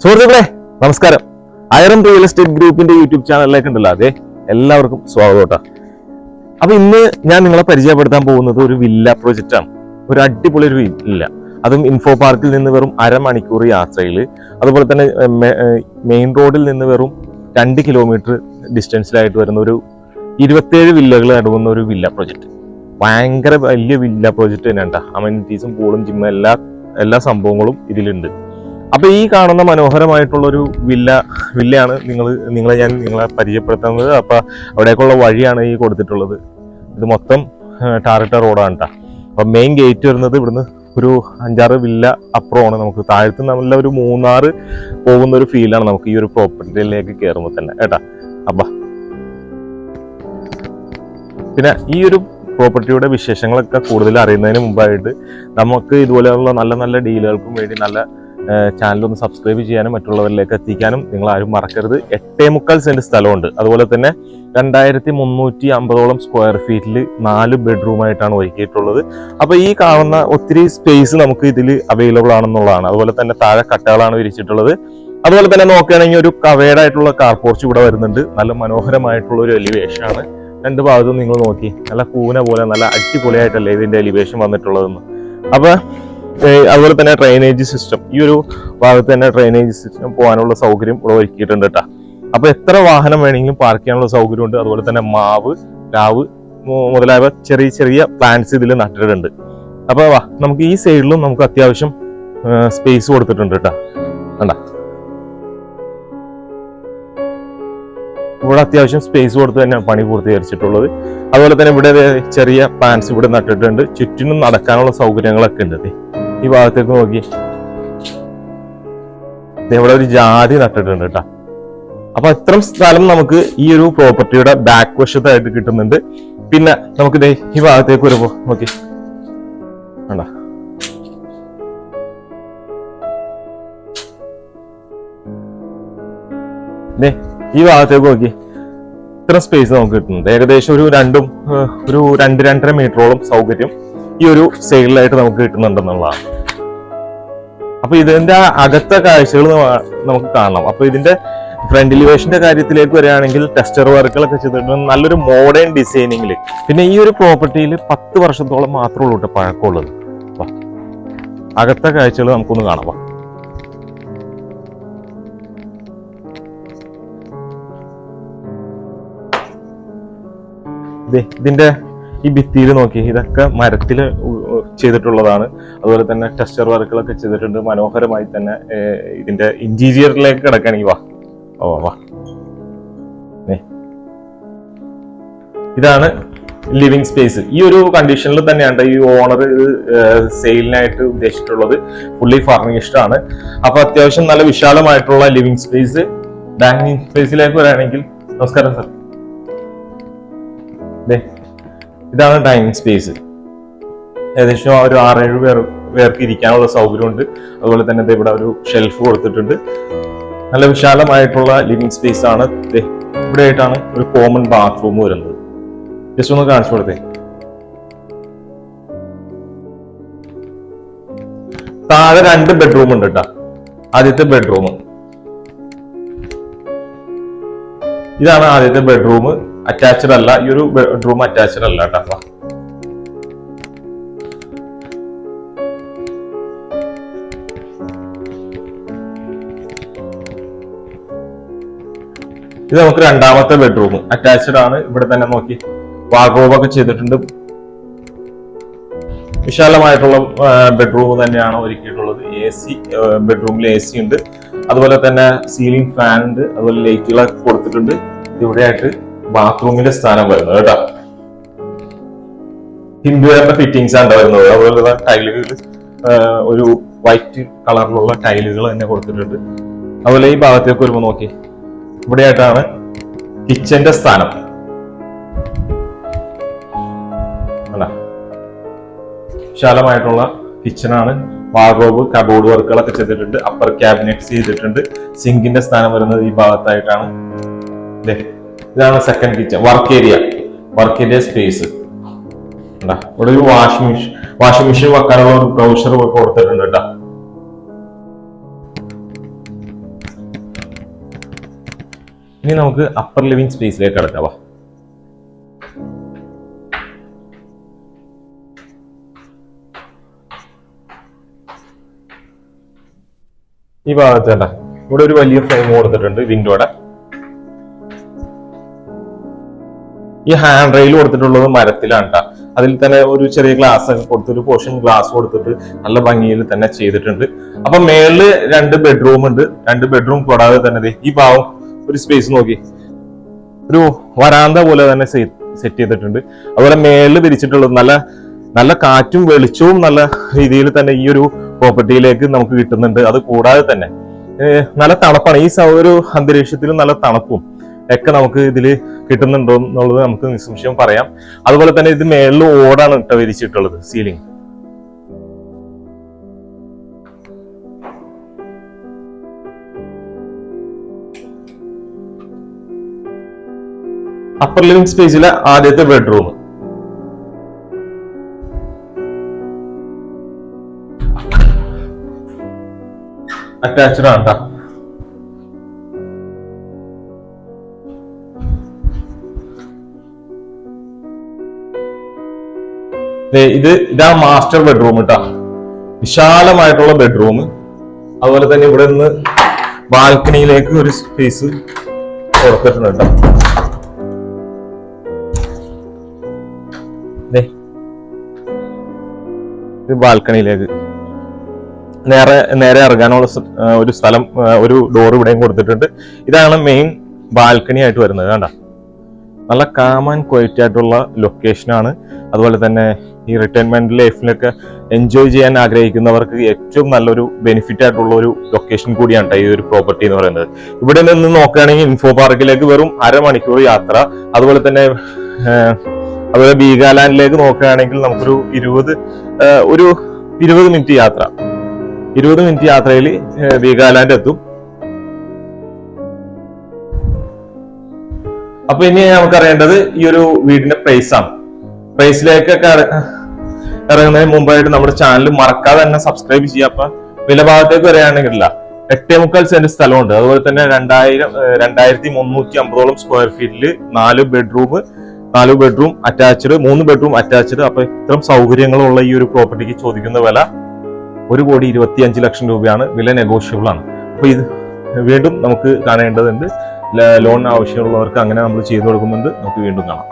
സുഹൃത്തുക്കളെ നമസ്കാരം. Iron real estate ഗ്രൂപ്പിന്റെ യൂട്യൂബ് ചാനലിലേക്ക് ഉണ്ടല്ലോ, അതെ, എല്ലാവർക്കും സ്വാഗതം കേട്ടോ. അപ്പൊ ഇന്ന് ഞാൻ നിങ്ങളെ പരിചയപ്പെടുത്താൻ പോകുന്നത് ഒരു വില്ല പ്രൊജക്റ്റ് ആണ്. ഒരു അടിപൊളി ഒരു വില്ല, അതും ഇൻഫോ പാർക്കിൽ നിന്ന് വെറും അരമണിക്കൂർ യാത്രയിൽ, അതുപോലെ തന്നെ മെയിൻ റോഡിൽ നിന്ന് വെറും 2 കിലോമീറ്റർ ഡിസ്റ്റൻസിലായിട്ട് വരുന്ന ഒരു 27 വില്ലകൾ അടങ്ങുന്ന ഒരു വില്ല പ്രൊജക്റ്റ്. ഭയങ്കര വലിയ വില്ല പ്രൊജക്റ്റ് തന്നെയാണ് കേട്ടോ. അമനിറ്റീസും പൂളും ജിമ്മും എല്ലാ സംഭവങ്ങളും ഇതിലുണ്ട്. അപ്പൊ ഈ കാണുന്ന മനോഹരമായിട്ടുള്ള ഒരു വില്ലയാണ് നിങ്ങളെ പരിചയപ്പെടുത്തുന്നത്. അപ്പൊ അവിടേക്കുള്ള വഴിയാണ് ഈ കൊടുത്തിട്ടുള്ളത്. ഇത് മൊത്തം ടാറിട്ട റോഡാണ് കേട്ടോ. അപ്പൊ മെയിൻ ഗേറ്റ് വരുന്നത് ഇവിടുന്ന് ഒരു 5-6 വില്ല അപ്പുറമാണ്. നമുക്ക് താഴത്ത് നല്ല ഒരു 3 പോകുന്ന ഒരു ഫീലാണ് നമുക്ക് ഈ ഒരു പ്രോപ്പർട്ടിയിലേക്ക് കയറുമ്പോൾ തന്നെ കേട്ടാ. അപ്പൊ പിന്നെ ഈ ഒരു പ്രോപ്പർട്ടിയുടെ വിശേഷങ്ങളൊക്കെ കൂടുതൽ അറിയുന്നതിന് മുമ്പായിട്ട് നമുക്ക് ഇതുപോലെയുള്ള നല്ല നല്ല ഡീലുകൾക്കും വേണ്ടി നല്ല ചാനലൊന്ന് സബ്സ്ക്രൈബ് ചെയ്യാനും മറ്റുള്ളവരിലേക്ക് എത്തിക്കാനും നിങ്ങൾ ആരും മറക്കരുത്. 8.25 സെന്റ് സ്ഥലമുണ്ട്. അതുപോലെ തന്നെ 2350 സ്ക്വയർ ഫീറ്റിൽ 4 ബെഡ്റൂമായിട്ടാണ് ഒരുക്കിയിട്ടുള്ളത്. അപ്പൊ ഈ കാണുന്ന ഒത്തിരി സ്പേസ് നമുക്ക് ഇതിൽ അവൈലബിൾ ആണെന്നുള്ളതാണ്. അതുപോലെ തന്നെ താഴെ കട്ടകളാണ് വിരിച്ചിട്ടുള്ളത്. അതുപോലെ തന്നെ നോക്കുകയാണെങ്കിൽ ഒരു കവേർഡ് ആയിട്ടുള്ള കാർ പോർച്ച് ഇവിടെ വരുന്നുണ്ട്. നല്ല മനോഹരമായിട്ടുള്ള ഒരു എലിവേഷൻ ആണ്. 2 ഭാഗത്തും നിങ്ങൾ നോക്കി, നല്ല കൂന പോലെ നല്ല അടിപൊളിയായിട്ടല്ലേ ഇതിന്റെ എലിവേഷൻ വന്നിട്ടുള്ളതെന്ന്. അപ്പൊ അതുപോലെ തന്നെ ഡ്രെയിനേജ് സിസ്റ്റം, ഈ ഒരു ഭാഗത്ത് തന്നെ ഡ്രെയിനേജ് സിസ്റ്റം പോകാനുള്ള സൗകര്യം ഇവിടെ ഒരുക്കിയിട്ടുണ്ട് കേട്ടോ. അപ്പൊ എത്ര വാഹനം വേണമെങ്കിലും പാർക്ക് ചെയ്യാനുള്ള സൗകര്യമുണ്ട്. അതുപോലെ തന്നെ മാവ്, രാവ് മുതലായവ ചെറിയ ചെറിയ പ്ലാന്റ്സ് ഇതിൽ നട്ടിട്ടുണ്ട്. അപ്പൊ നമുക്ക് ഈ സൈഡിലും നമുക്ക് അത്യാവശ്യം സ്പേസ് കൊടുത്തിട്ടുണ്ട് കേട്ടോ. കണ്ട, ഇവിടെ അത്യാവശ്യം സ്പേസ് കൊടുത്ത് തന്നെ പണി പൂർത്തീകരിച്ചിട്ടുള്ളത്. അതുപോലെ തന്നെ ഇവിടെ ചെറിയ പ്ലാന്റ്സ് ഇവിടെ നട്ടിട്ടുണ്ട്. ചുറ്റിനും നടക്കാനുള്ള സൗകര്യങ്ങളൊക്കെ ഉണ്ട്. ഈ ഭാഗത്തേക്ക് നോക്കി, ഇവിടെ ഒരു ജാതി നട്ടിട്ടുണ്ട് കേട്ടോ. അപ്പൊ ഇത്രയും സ്ഥലം നമുക്ക് ഈ ഒരു പ്രോപ്പർട്ടിയുടെ ബാക്ക് വശത്തായിട്ട് കിട്ടുന്നുണ്ട്. പിന്നെ നമുക്ക് ഈ ഭാഗത്തേക്ക് വരുമ്പോ നോക്കി വേണ്ട, ഈ ഭാഗത്തേക്ക് നോക്കി, ഇത്ര സ്പേസ് നമുക്ക് കിട്ടുന്നുണ്ട്. ഏകദേശം ഒരു 2-2.5 മീറ്ററോളം സൗകര്യം ഈ ഒരു സൈഡിലായിട്ട് നമുക്ക് കിട്ടുന്നുണ്ടെന്നുള്ളതാണ്. അപ്പൊ ഇതിന്റെ അകത്തെ കാഴ്ചകൾ നമുക്ക് കാണണം. അപ്പൊ ഇതിന്റെ ഫ്രണ്ട് എലിവേഷന്റെ കാര്യത്തിലേക്ക് വരികയാണെങ്കിൽ ടെക്സ്ചർ വർക്കുകളൊക്കെ ചെയ്തിട്ടുണ്ട്, നല്ലൊരു മോഡേൺ ഡിസൈനിങ്ങിൽ. പിന്നെ ഈ ഒരു പ്രോപ്പർട്ടിയിൽ 10 വർഷത്തോളം മാത്രമേ ഉള്ളൂ കേട്ടോ പഴക്കമുള്ളത്. അകത്തെ കാഴ്ചകൾ നമുക്കൊന്ന് കാണാം. ഇതിന്റെ ഈ ഭിത്തിയിൽ നോക്കി, ഇതൊക്കെ മരത്തിൽ ചെയ്തിട്ടുള്ളതാണ്. അതുപോലെ തന്നെ ടെക്സ്ചർ വർക്കുകളൊക്കെ ചെയ്തിട്ടുണ്ട്. മനോഹരമായി തന്നെ ഇതിന്റെ ഇന്റീരിയറിലേക്ക് കിടക്കുകയാണെങ്കിൽ വാ ഇതാണ് ലിവിങ് സ്പേസ്. ഈ ഒരു കണ്ടീഷനിൽ തന്നെയാണ് ഈ ഓണർ സെയിലിനായിട്ട് ഉദ്ദേശിച്ചിട്ടുള്ളത്. ഫുള്ളി ഫർണിഷ്ഡ് ആണ്. അപ്പൊ അത്യാവശ്യം നല്ല വിശാലമായിട്ടുള്ള ലിവിങ് സ്പേസ്. ഡൈനിങ് സ്പേസിലേക്ക് വരികയാണെങ്കിൽ, നമസ്കാരം സർ, ഇതാണ് ഡൈനിങ് സ്പേസ്. ഏകദേശം ഒരു 6-7 പേർക്ക് ഇരിക്കാനുള്ള സൗകര്യമുണ്ട്. അതുപോലെ തന്നെ ഇവിടെ ഒരു ഷെൽഫ് കൊടുത്തിട്ടുണ്ട്. നല്ല വിശാലമായിട്ടുള്ള ലിവിങ് സ്പേസ് ആണ്. ഇവിടെ ആയിട്ടാണ് ഒരു കോമൺ ബാത്റൂം വരുന്നത്. ജസ്റ്റ് ഒന്ന് കാണിച്ചു കൊടുത്തേ. താഴെ 2 ബെഡ്റൂം ഉണ്ട് കേട്ടോ. ആദ്യത്തെ ബെഡ്റൂം ഇതാണ്. ആദ്യത്തെ ബെഡ്റൂം അറ്റാച്ച്ഡ് അല്ല. ഈ ഒരു ബെഡ്റൂം അറ്റാച്ച്ഡ് അല്ല കേട്ടോ. ഇത് നമുക്ക് 2ാമത്തെ ബെഡ്റൂം അറ്റാച്ച്ഡ് ആണ്. ഇവിടെ തന്നെ നോക്കി വാർഡ്രോബ് ഒക്കെ ചെയ്തിട്ടുണ്ട്. വിശാലമായിട്ടുള്ള ബെഡ്റൂം തന്നെയാണ് ഒരുക്കിയിട്ടുള്ളത്. AC, ബെഡ്റൂമിൽ AC ഉണ്ട്. അതുപോലെ തന്നെ സീലിംഗ് ഫാൻ ഉണ്ട്. അതുപോലെ ലൈറ്റുകളൊക്കെ കൊടുത്തിട്ടുണ്ട്. ഇവിടെയായിട്ട് ബാത്റൂമിന്റെ സ്ഥാനം വരുന്നത് കേട്ടോ. ഹിന്ദുവിന്റെ ഫിറ്റിംഗ്സ് ആണ് വരുന്നത്. അതുപോലെ ടൈലുകൾ ഒരു വൈറ്റ് കളറിലുള്ള ടൈലുകൾ തന്നെ കൊടുത്തിട്ടുണ്ട്. അതുപോലെ ഈ ഭാഗത്തേക്ക് വരുമ്പോൾ നോക്കി, ഇവിടെയായിട്ടാണ് കിച്ചന്റെ സ്ഥാനം. വിശാലമായിട്ടുള്ള കിച്ചണാണ്. വാർഡ്രോബ്, കബോർഡ് വർക്കുകളൊക്കെ ചെയ്തിട്ടുണ്ട്. അപ്പർ ക്യാബിനറ്റ് ചെയ്തിട്ടുണ്ട്. സിങ്കിന്റെ സ്ഥാനം വരുന്നത് ഈ ഭാഗത്തായിട്ടാണ്. ഇതാണ് second kitchen. Work area space. ഇവിടെ ഒരു വാഷിംഗ് മെഷീൻ വെക്കാനുള്ള ഒരു ബ്രൗഷർ കൊടുത്തിട്ടുണ്ട് കേട്ടോ. ഇനി നമുക്ക് അപ്പർ ലിവിംഗ് സ്പേസിലേക്ക് കടക്കാം. ഈ ഭാഗത്ത് കണ്ട ഇവിടെ ഒരു വലിയ ഫ്രെയിം കൊടുത്തിട്ടുണ്ട് വിൻഡോയുടെ. ഈ ഹാൻഡ് റെയിൽ കൊടുത്തിട്ടുള്ളത് മരത്തിലാണ് ട്ടാ. അതിൽ തന്നെ ഒരു ചെറിയ ഗ്ലാസ് ഒക്കെ കൊടുത്തിട്ട് പോർഷൻ ഗ്ലാസ് കൊടുത്തിട്ട് നല്ല ഭംഗിയിൽ തന്നെ ചെയ്തിട്ടുണ്ട്. അപ്പൊ മേളില് 2 ബെഡ്റൂം ഉണ്ട്. 2 ബെഡ്റൂം കൂടാതെ തന്നെ ഈ ഭാഗം ഒരു സ്പേസ് നോക്കി ഒരു വരാന്ത പോലെ തന്നെ സെറ്റ് ചെയ്തിട്ടുണ്ട്. അതുപോലെ മേളില് വിരിച്ചിട്ടുള്ളത് നല്ല നല്ല കാറ്റും വെളിച്ചവും നല്ല രീതിയിൽ തന്നെ ഈ ഒരു പ്രോപ്പർട്ടിയിലേക്ക് നമുക്ക് കിട്ടുന്നുണ്ട്. അത് കൂടാതെ തന്നെ നല്ല തണുപ്പാണ്. ഈ ഒരു അന്തരീക്ഷത്തിലും നല്ല തണുപ്പും ഒക്കെ നമുക്ക് ഇതിൽ കിട്ടുന്നുണ്ടോ എന്നുള്ളത് നമുക്ക് നിസ്സംശയം പറയാം. അതുപോലെ തന്നെ ഇത് മേളിൽ ഓടാണ് വിരിച്ചിട്ടുള്ളത് സീലിംഗ്. അപ്പർ ലിവിംഗ് സ്പേസിലെ ആദ്യത്തെ ബെഡ്റൂം അറ്റാച്ച്ഡ് ആണ് ട്ടാ. ഇതാ മാസ്റ്റർ ബെഡ്റൂം ട്ടാ. വിശാലമായിട്ടുള്ള ബെഡ്റൂം. അതുപോലെ തന്നെ ഇവിടെ നിന്ന് ബാൽക്കണിയിലേക്ക് ഒരു സ്പേസ് കൊടുത്തിട്ടുണ്ട് കേട്ടോ. ബാൽക്കണിയിലേക്ക് നേരെ ഇറങ്ങാനുള്ള ഒരു സ്ഥലം, ഒരു ഡോർ ഇവിടെയും കൊടുത്തിട്ടുണ്ട്. ഇതാണ് മെയിൻ ബാൽക്കണി ആയിട്ട് വരുന്നത്. കണ്ട നല്ല കാം ആൻഡ് ക്വയറ്റ് ആയിട്ടുള്ള ലൊക്കേഷനാണ്. അതുപോലെ തന്നെ ഈ റിട്ടയർമെന്റ് ലൈഫിലൊക്കെ എൻജോയ് ചെയ്യാൻ ആഗ്രഹിക്കുന്നവർക്ക് ഏറ്റവും നല്ലൊരു ബെനിഫിറ്റ് ആയിട്ടുള്ള ഒരു ലൊക്കേഷൻ കൂടിയാണ് ഈ ഒരു പ്രോപ്പർട്ടി എന്ന് പറയുന്നത്. ഇവിടെ നിന്ന് നോക്കുകയാണെങ്കിൽ ഇൻഫോ പാർക്കിലേക്ക് വെറും അരമണിക്കൂർ യാത്ര. അതുപോലെ തന്നെ അതുപോലെ വീഗാലാൻഡിലേക്ക് നോക്കുകയാണെങ്കിൽ നമുക്കൊരു 20 മിനിറ്റ് യാത്ര. 20 മിനിറ്റ് യാത്രയിൽ വീഗാലാൻഡ് എത്തും. അപ്പൊ ഇനി നമുക്കറിയേണ്ടത് ഈ ഒരു വീടിന്റെ പ്രൈസ് ആണ്. പ്രൈസിലേക്കൊക്കെ ഇറങ്ങുന്നതിന് മുമ്പായിട്ട് നമ്മുടെ ചാനൽ മറക്കാതെ തന്നെ സബ്സ്ക്രൈബ് ചെയ്യുക. അപ്പൊ വില ഭാഗത്തേക്ക് വരികയാണെങ്കിലല്ല 8.25 സെന്റ് സ്ഥലമുണ്ട്. അതുപോലെ തന്നെ 2350 സ്ക്വയർ ഫീറ്റില് 4 ബെഡ്റൂം അറ്റാച്ച്ഡ്, 3 ബെഡ്റൂം അറ്റാച്ച്ഡ്. അപ്പൊ ഇത്തരം സൗകര്യങ്ങളുള്ള ഈ ഒരു പ്രോപ്പർട്ടിക്ക് ചോദിക്കുന്ന വില 1,25 ലക്ഷം രൂപയാണ്. വില നെഗോഷ്യബിൾ ആണ്. അപ്പൊ ഇത് വീണ്ടും നമുക്ക് കാണേണ്ടതുണ്ട്. ലോൺ ആവശ്യമുള്ളവർക്ക് അങ്ങനെ നമ്മൾ ചെയ്തു കൊടുക്കുന്നുണ്ട്. നമുക്ക് വീണ്ടും കാണാം.